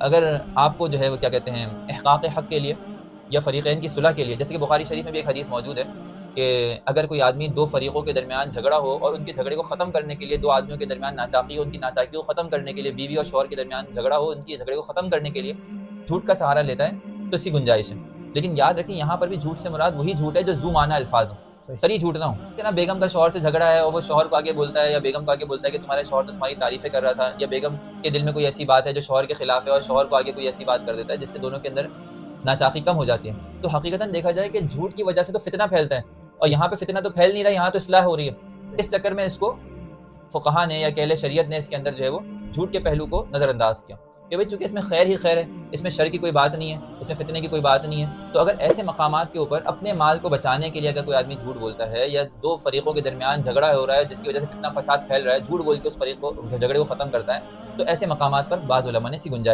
اگر آپ کو جو ہے وہ کیا کہتے ہیں احقاق حق کے لیے یا فریقین کی صلح کے لیے، جیسے کہ بخاری شریف میں بھی ایک حدیث موجود ہے کہ اگر کوئی آدمی دو فریقوں کے درمیان جھگڑا ہو اور ان کے جھگڑے کو ختم کرنے کے لیے، دو آدمیوں کے درمیان ناچاقی ہو، ان کی ناچاقی کو ختم کرنے کے لیے، بیوی اور شوہر کے درمیان جھگڑا ہو، ان کی جھگڑے کو ختم کرنے کے لیے جھوٹ کا سہارا لیتا ہے تو اس کی گنجائش ہے۔ لیکن یاد رکھیں یہاں پر بھی جھوٹ سے مراد وہی جھوٹ ہے جو ذو معنی الفاظ ہو، صریح جھوٹ نہ ہو کہ نا بیگم کا شوہر سے جھگڑا ہے اور وہ شوہر کو آگے بولتا ہے یا بیگم کو آگے بولتا ہے کہ تمہارے شوہر تو تمہاری تعریفیں کر رہا تھا، یا بیگم کے دل میں کوئی ایسی بات ہے جو شوہر کے خلاف ہے اور شوہر کو آگے کوئی ایسی بات کر دیتا ہے جس سے دونوں کے اندر ناچاقی کم ہو جاتی ہے۔ تو حقیقتاً دیکھا جائے کہ جھوٹ کی وجہ سے تو فتنہ پھیلتا ہے، اور یہاں پہ فتنہ تو پھیل نہیں رہا، یہاں تو اصلاح ہو رہی ہے۔ اس چکر میں اس کو فقہا نے یا کہلے شریعت نے اس کے اندر جو ہے وہ جھوٹ کے پہلو کو نظر انداز کیا کہ بھئی چونکہ اس میں خیر ہی خیر ہے، اس میں شر کی کوئی بات نہیں ہے، اس میں فتنے کی کوئی بات نہیں ہے، تو اگر ایسے مقامات کے اوپر اپنے مال کو بچانے کے لیے اگر کوئی آدمی جھوٹ بولتا ہے یا دو فریقوں کے درمیان جھگڑا ہو رہا ہے جس کی وجہ سے فتنہ فساد پھیل رہا ہے، جھوٹ بول کے اس فریق کو جھگڑے کو ختم کرتا ہے، تو ایسے مقامات پر بعض علماء نے سی گنجائش